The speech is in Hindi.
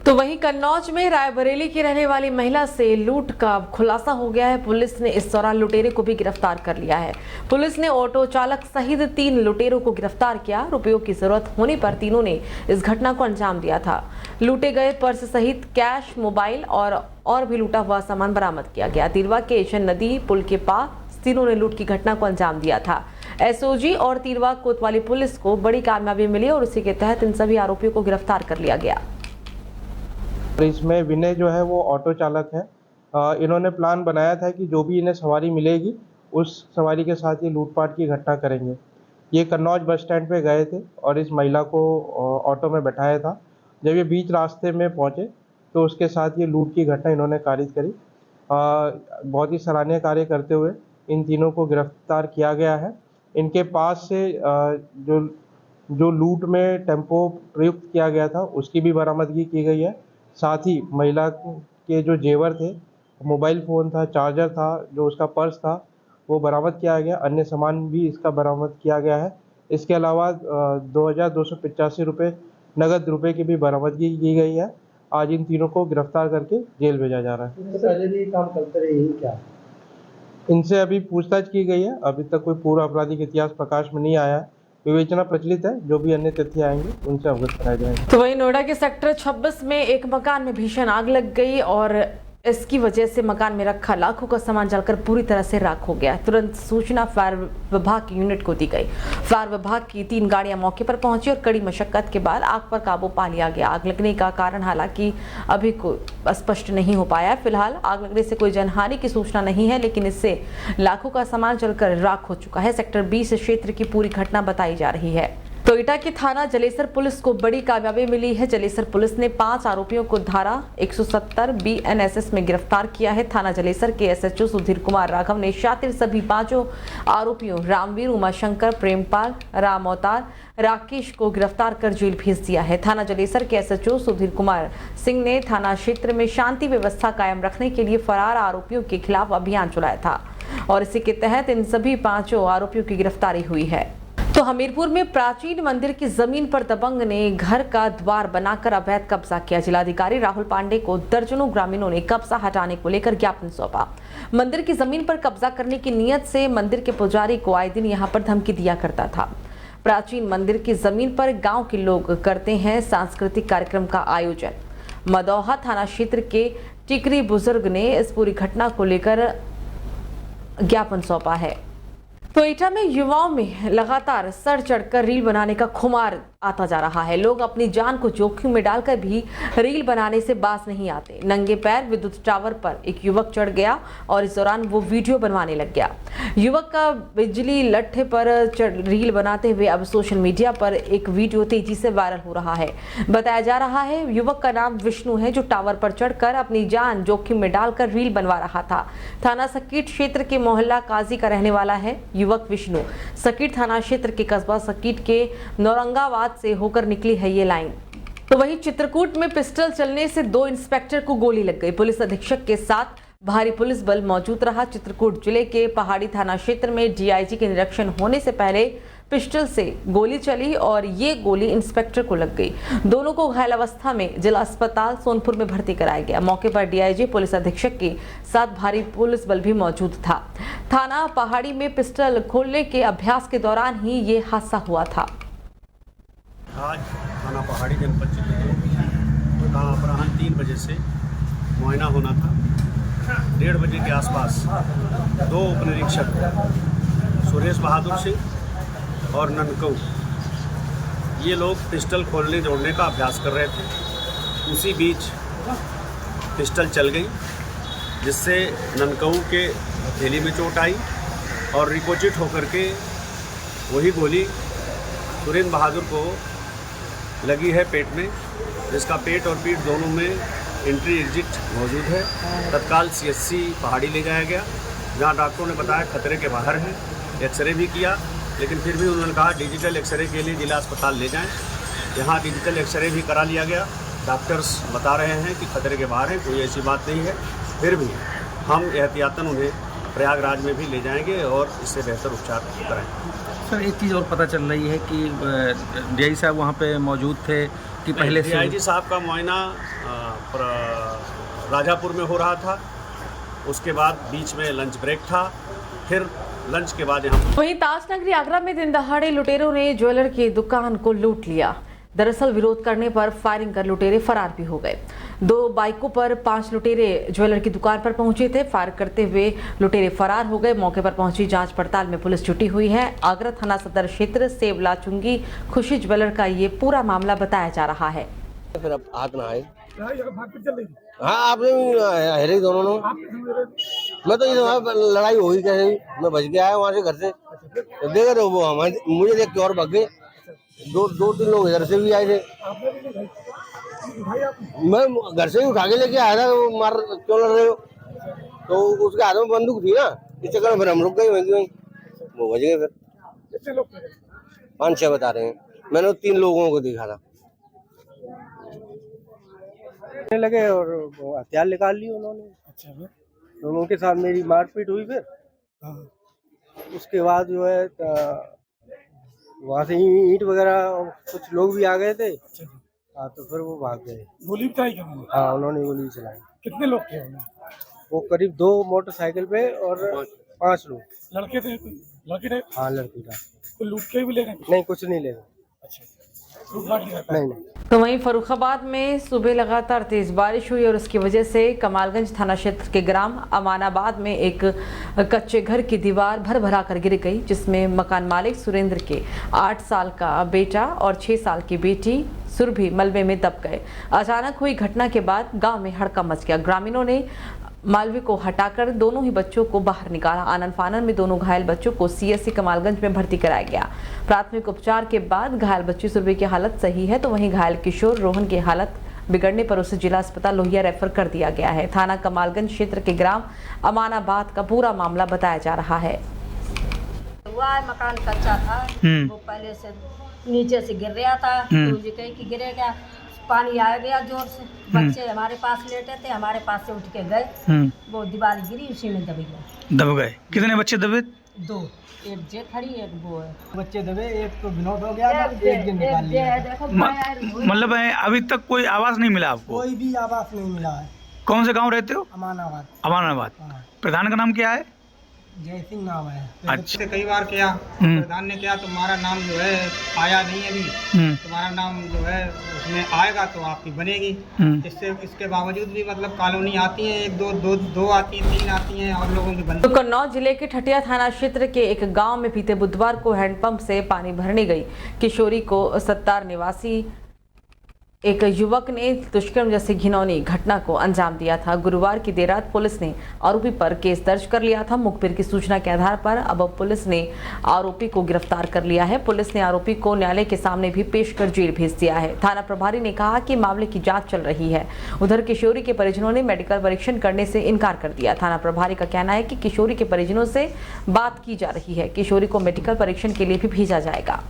तो वहीं कन्नौज में रायबरेली की रहने वाली महिला से लूट का खुलासा हो गया है। पुलिस ने इस दौरान लुटेरे को भी गिरफ्तार कर लिया है। पुलिस ने ऑटो चालक सहित 3 लुटेरों को गिरफ्तार किया। रुपयों की जरूरत होने पर तीनों ने इस घटना को अंजाम दिया था। लूटे गए पर्स सहित कैश, मोबाइल और भी लूटा हुआ सामान बरामद किया गया। तिरवा के एशियन नदी पुल के पास तीनों ने लूट की घटना को अंजाम दिया था। एसओजी और तिरवा कोतवाली पुलिस को बड़ी कामयाबी मिली और उसी के तहत इन सभी आरोपियों को गिरफ्तार कर लिया गया। इसमें विनय जो है वो ऑटो चालक है। इन्होंने प्लान बनाया था कि जो भी इन्हें सवारी मिलेगी उस सवारी के साथ ये लूटपाट की घटना करेंगे। ये कन्नौज बस स्टैंड पे गए थे और इस महिला को ऑटो में बैठाया था। जब ये बीच रास्ते में पहुंचे तो उसके साथ ये लूट की घटना इन्होंने कारित करी। बहुत ही सराहनीय कार्य करते हुए इन तीनों को गिरफ्तार किया गया है। इनके पास से जो लूट में टेम्पो प्रयुक्त किया गया था उसकी भी बरामदगी की गई है। साथ ही महिला के जो जेवर थे, मोबाइल फ़ोन था, चार्जर था, जो उसका पर्स था, वो बरामद किया गया। अन्य सामान भी इसका बरामद किया गया है। इसके अलावा 2285 रुपये नगद रुपये की भी बरामदगी की गई है। आज इन तीनों को गिरफ्तार करके जेल भेजा जा रहा है। इससे पहले भी काम करते रहे हैं क्या? इनसे अभी पूछताछ की गई है। अभी तक कोई पूर्व आपराधिक इतिहास प्रकाश में नहीं आया है। विवेचना प्रचलित है। जो भी अन्य तथ्य आएंगे उनसे अवगत कराए जाएंगे। तो वहीं नोएडा के सेक्टर 26 में एक मकान में भीषण आग लग गई और इसकी वजह से मकान में रखा लाखों का सामान जलकर पूरी तरह से राख हो गया। तुरंत सूचना फायर विभाग की यूनिट को दी गई। फायर विभाग की 3 गाड़ियां मौके पर पहुंची और कड़ी मशक्कत के बाद आग पर काबू पा लिया गया। आग लगने का कारण हालांकि अभी कोई स्पष्ट नहीं हो पाया है। फिलहाल आग लगने से कोई जनहानि की सूचना नहीं है, लेकिन इससे लाखों का सामान जलकर राख हो चुका है। सेक्टर 20 क्षेत्र की पूरी घटना बताई जा रही है। तो एटा की थाना जलेसर पुलिस को बड़ी कामयाबी मिली है। जलेसर पुलिस ने 5 आरोपियों को धारा 170 BNSS में गिरफ्तार किया है। थाना जलेसर के SHO सुधीर कुमार राघव ने शातिर सभी 5 आरोपियों रामवीर, उमाशंकर, प्रेमपाल, राम अवतार, राकेश को गिरफ्तार कर जेल भेज दिया है। थाना जलेसर के SHO सुधीर कुमार सिंह ने थाना क्षेत्र में शांति व्यवस्था कायम रखने के लिए फरार आरोपियों के खिलाफ अभियान चलाया था और इसी के तहत इन सभी 5 आरोपियों की गिरफ्तारी हुई है। तो हमीरपुर में प्राचीन मंदिर की जमीन पर दबंग ने घर का द्वार बनाकर अवैध कब्जा किया। जिलाधिकारी राहुल पांडे को दर्जनों ग्रामीणों ने कब्जा हटाने को लेकर ज्ञापन सौंपा। मंदिर की जमीन पर कब्जा करने की नीयत से मंदिर के पुजारी को आए दिन यहां पर धमकी दिया करता था। प्राचीन मंदिर की जमीन पर गांव के लोग करते हैं सांस्कृतिक कार्यक्रम का आयोजन। मदौहा थाना क्षेत्र के टिकरी बुजुर्ग ने इस पूरी घटना को लेकर ज्ञापन सौंपा है। तो एटा में युवाओं में लगातार सर चढ़कर रील बनाने का खुमार आता जा रहा है। लोग अपनी जान को जोखिम में डालकर भी रील बनाने से बाज नहीं आते। नंगे पैर विद्युत टावर पर एक युवक चढ़ गया और इस दौरान वो वीडियो बनवाने लग गया। युवक का बिजली लट्ठे पर रील बनाते हुए अब सोशल मीडिया पर एक वीडियो तेजी से वायरल हो रहा है। बताया जा रहा है युवक का नाम विष्णु है, जो टावर पर चढ़कर अपनी जान जोखिम में डालकर रील बनवा रहा था। थाना सकीट क्षेत्र के मोहल्ला काजी का रहने वाला है युवक विष्णु। सकीट थाना क्षेत्र के कस्बा सकीट के नौरंगाबाद से होकर निकली है ये लाइन। तो वहीं चित्रकूट में पिस्टल चलने से 2 इंस्पेक्टर को गोली लग गई। पुलिस अधीक्षक के साथ भारी पुलिस बल मौजूद रहा। चित्रकूट जिले के पहाड़ी थाना क्षेत्र में DIG के निरीक्षण होने से पहले पिस्टल से गोली चली और ये गोली इंस्पेक्टर को लग गई। दोनों को घायल अवस्था में जिला अस्पताल सोनपुर में भर्ती कराया गया। मौके पर DIG पुलिस अधीक्षक के साथ भारी पुलिस बल भी मौजूद था। थाना पहाड़ी में पिस्टल खोलने के अभ्यास के दौरान ही ये हादसा हुआ था। आज थाना पहाड़ी जनपद चित्रकूट का अपराह्न 3 बजे से मुआयना होना था। 1:30 बजे के आसपास 2 उपनिरीक्षक सुरेश बहादुर सिंह और ननकऊ, ये लोग पिस्टल खोलने जोड़ने का अभ्यास कर रहे थे। उसी बीच पिस्टल चल गई, जिससे ननकऊ के हथेली में चोट आई और रिकोचिट होकर के वही गोली सुरेंद्र बहादुर को लगी है पेट में, जिसका पेट और पीठ दोनों में एंट्री एग्जिट मौजूद है। तत्काल CSC पहाड़ी ले जाया गया, जहां डॉक्टरों ने बताया खतरे के बाहर है। एक्सरे भी किया, लेकिन फिर भी उन्होंने कहा डिजिटल एक्सरे के लिए जिला अस्पताल ले जाएं। यहाँ डिजिटल एक्सरे भी करा लिया गया। डॉक्टर्स बता रहे हैं कि खतरे के बाहर है, कोई ऐसी बात नहीं है। फिर भी हम एहतियातन उन्हें प्रयागराज में भी ले जाएंगे और इससे बेहतर उपचार कराएंगे। सर, एक चीज़ और पता चल रही है कि DI साहब वहाँ पे मौजूद थे कि पहले से? डीआईजी साहब का मुआयना राजापुर में हो रहा था, उसके बाद बीच में लंच ब्रेक था, फिर लंच के बाद यहाँ। वहीं ताजनगरी आगरा में दिन दहाड़े लुटेरों ने ज्वेलर की दुकान को लूट लिया। दरअसल विरोध करने पर फायरिंग कर लुटेरे फरार भी हो गए। 2 बाइकों पर 5 लुटेरे ज्वेलर की दुकान पर पहुंचे थे। फायर करते हुए लुटेरे फरार हो गए। मौके पर पहुंची जांच पड़ताल में पुलिस जुटी हुई है। आगरा थाना सदर क्षेत्र सेवला चुंगी खुशी ज्वेलर का ये पूरा मामला बताया जा रहा है। फिर अब हाथ ना आए। हाँ आपने हेरे दोनों ने। मैं तो ये लड़ाई होगी कैसे, मैं बच गया है वहाँ से घर से, देख रहे हो वो हमारे मुझे देख के और भाग गए। 2-3 लोग इधर से भी आए थे, मैं घर से ही उठा के लेके आया था। वो मार क्यों लड़ रहे हो, तो उसके हाथ में बंदूक थी ना, इस चक्कर में फिर हम रुक गए वहीं, वो बच गए। फिर 5-6 बता रहे हैं, मैंने 3 लोगों को दिखा था लगे और हथियार निकाल लिए उन्होंने। अच्छा, दोनों के साथ मेरी मारपीट हुई। फिर उसके बाद जो है वहाँ से ईंट वगैरह कुछ लोग भी आ गए थे। हाँ तो फिर वो भाग गए। गोली चलाई क्या? हाँ उन्होंने गोली चलाई। कितने लोग थे उन्हें? वो करीब 2 मोटरसाइकिल पे और 5 लोग। लड़के थे? लड़के थे? हाँ लड़के था। तो लूट के भी ले गए? नहीं कुछ नहीं ले गए। अच्छा, नहीं। तो वहीं फर्रुखाबाद में सुबह लगातार तेज बारिश हुई और उसकी वजह से कमालगंज थाना क्षेत्र के ग्राम अमानाबाद में एक कच्चे घर की दीवार भर कर गिर गई, जिसमें मकान मालिक सुरेंद्र के 8 साल का बेटा और 6 साल की बेटी सुरभि मलबे में दब गए। अचानक हुई घटना के बाद गांव में हड़कंप मच गया। ग्रामीणों ने मालवे को हटाकर दोनों ही बच्चों को बाहर निकाला। आनन फानन में दोनों घायल बच्चों को सीएससी कमालगंज में भर्ती कराया गया। प्राथमिक उपचार के बाद घायल बच्ची सुरभि की हालत सही है, तो वहीं घायल किशोर रोहन की हालत बिगड़ने पर उसे जिला अस्पताल लोहिया रेफर कर दिया गया है। थाना कमालगंज क्षेत्र के ग्राम अमानाबाद का पूरा मामला बताया जा रहा है। मकान कच्चा था, वो पहले से नीचे से गिर रहा था, तो कहीं कि गिरेगा, पानी आ गया जोर से। बच्चे हमारे पास लेटे थे, हमारे पास से उठ के गए, वो दीवार गिरी, उसी में दब गए। कितने बच्चे दबे? 2, एक जे खड़ी एक वो है। बच्चे दबे, एक तो विनोद हो गया, एक दिन निकाल लिया। मतलब अभी तक कोई आवाज नहीं मिला आपको? कोई भी आवाज नहीं मिला है। कौन से गांव रहते हो? अमानाबाद। अमानाबाद। प्रधान का नाम क्या है? जय सिंह नाम है। अच्छा, कई बार किया, प्रधान ने किया, तुम्हारा नाम जो है आया नहीं अभी, तुम्हारा नाम जो है उसमें आएगा तो आपकी बनेगी। इसके बावजूद भी मतलब कॉलोनी आती है, 1-2 आती है, 3 आती हैं और लोगों की बनती। तो कन्नौज जिले के ठटिया थाना क्षेत्र के एक गांव में बीते बुधवार को हैंडपंप से पानी भरने गई किशोरी को सत्तार निवासी एक युवक ने दुष्कर्म जैसी घिनौनी घटना को अंजाम दिया था। गुरुवार की देर रात पुलिस ने आरोपी पर केस दर्ज कर लिया था। मुखबिर की सूचना के आधार पर अब पुलिस ने आरोपी को गिरफ्तार कर लिया है। पुलिस ने आरोपी को न्यायालय के सामने भी पेश कर जेल भेज दिया है। थाना प्रभारी ने कहा कि मामले की जांच चल रही है। उधर किशोरी के परिजनों ने मेडिकल परीक्षण करने से इनकार कर दिया। थाना प्रभारी का कहना है कि किशोरी के परिजनों से बात की जा रही है। किशोरी को मेडिकल परीक्षण के लिए भी भेजा जाएगा।